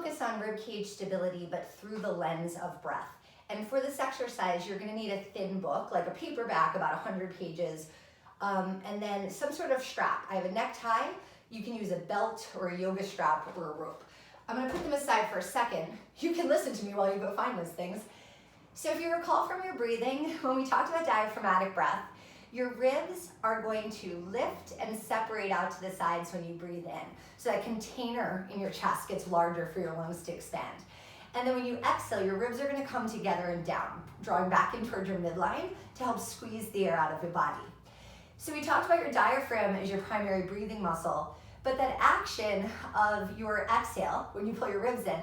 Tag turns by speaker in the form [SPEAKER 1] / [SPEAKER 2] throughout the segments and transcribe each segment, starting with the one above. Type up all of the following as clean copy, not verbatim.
[SPEAKER 1] focus on rib cage stability, but through the lens of breath. And for this exercise, you're gonna need a thin book, like a paperback, about 100 pages, and then some sort of strap. I have a necktie. You can use a belt or a yoga strap or a rope. I'm gonna put them aside for a second. You can listen to me while you go find those things. So if you recall from your breathing, when we talked about diaphragmatic breath, your ribs are going to lift and separate out to the sides when you breathe in. So that container in your chest gets larger for your lungs to expand. And then when you exhale, your ribs are gonna come together and down, drawing back in towards your midline to help squeeze the air out of your body. So we talked about your diaphragm as your primary breathing muscle, but that action of your exhale, when you pull your ribs in,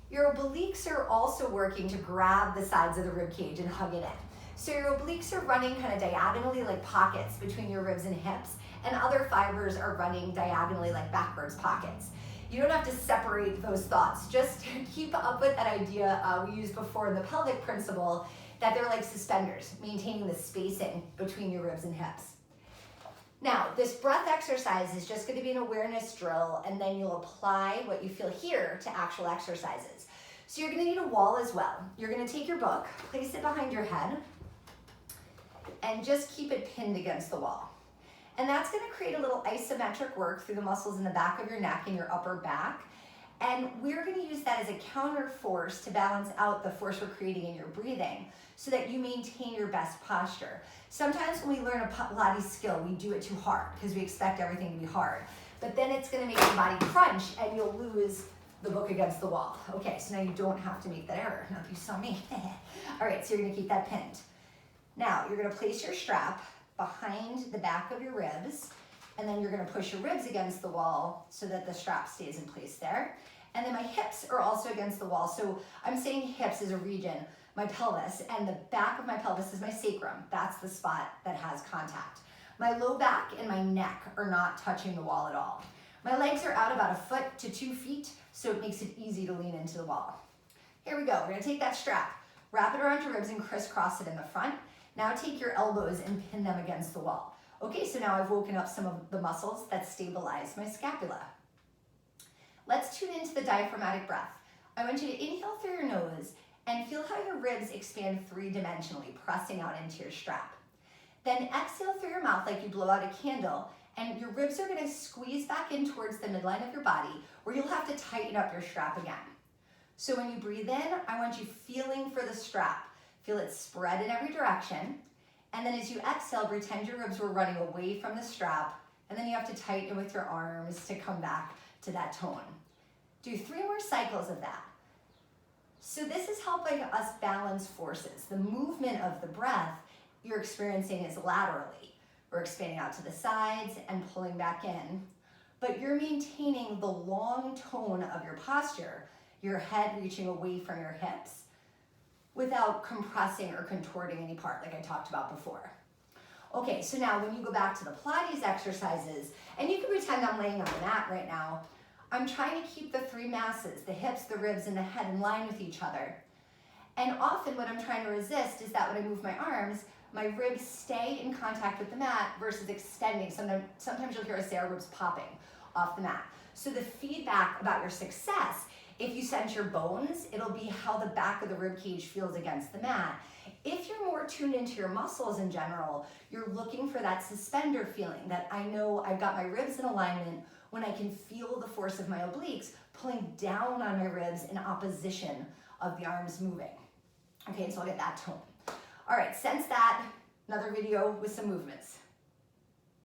[SPEAKER 1] your obliques are also working to grab the sides of the rib cage and hug it in. So your obliques are running kind of diagonally like pockets between your ribs and hips, and other fibers are running diagonally like backwards pockets. You don't have to separate those thoughts. Just keep up with that idea we used before in the pelvic principle, that they're like suspenders, maintaining the spacing between your ribs and hips. Now, this breath exercise is just going to be an awareness drill, and then you'll apply what you feel here to actual exercises. So you're going to need a wall as well. You're going to take your book, place it behind your head, and just keep it pinned against the wall. And that's going to create a little isometric work through the muscles in the back of your neck and your upper back. And we're going to use that as a counter force to balance out the force we're creating in your breathing so that you maintain your best posture. Sometimes when we learn a Pilates skill, we do it too hard because we expect everything to be hard. But then it's going to make your body crunch and you'll lose the book against the wall. Okay, so now you don't have to make that error. Now you saw me. All right, so you're going to keep that pinned. Now you're going to place your strap behind the back of your ribs, and then you're going to push your ribs against the wall so that the strap stays in place there. And then my hips are also against the wall. So I'm saying hips is a region, my pelvis, and the back of my pelvis is my sacrum. That's the spot that has contact. My low back and my neck are not touching the wall at all. My legs are out about 1 foot to 2 feet, so it makes it easy to lean into the wall. Here we go. We're going to take that strap, wrap it around your ribs and crisscross it in the front. Now take your elbows and pin them against the wall. Okay, so now I've woken up some of the muscles that stabilize my scapula. Let's tune into the diaphragmatic breath. I want you to inhale through your nose and feel how your ribs expand 3-dimensionally, pressing out into your strap. Then exhale through your mouth like you blow out a candle, and your ribs are going to squeeze back in towards the midline of your body, where you'll have to tighten up your strap again. So when you breathe in, I want you feeling for the strap. Feel it spread in every direction. And then as you exhale, pretend your ribs were running away from the strap, and then you have to tighten with your arms to come back to that tone. Do 3 more cycles of that. So this is helping us balance forces. The movement of the breath you're experiencing is laterally. We're expanding out to the sides and pulling back in, but you're maintaining the long tone of your posture, your head reaching away from your hips, without compressing or contorting any part like I talked about before. Okay, so now when you go back to the Pilates exercises, and you can pretend I'm laying on a mat right now, I'm trying to keep the 3 masses, the hips, the ribs, and the head in line with each other. And often what I'm trying to resist is that when I move my arms, my ribs stay in contact with the mat versus extending. Sometimes you'll hear us say our ribs popping off the mat. So the feedback about your success, if you sense your bones, it'll be how the back of the rib cage feels against the mat. If you're more tuned into your muscles in general, you're looking for that suspender feeling, that I know I've got my ribs in alignment when I can feel the force of my obliques pulling down on my ribs in opposition of the arms moving. Okay, so I'll get that tone. All right, sense that. Another video with some movements.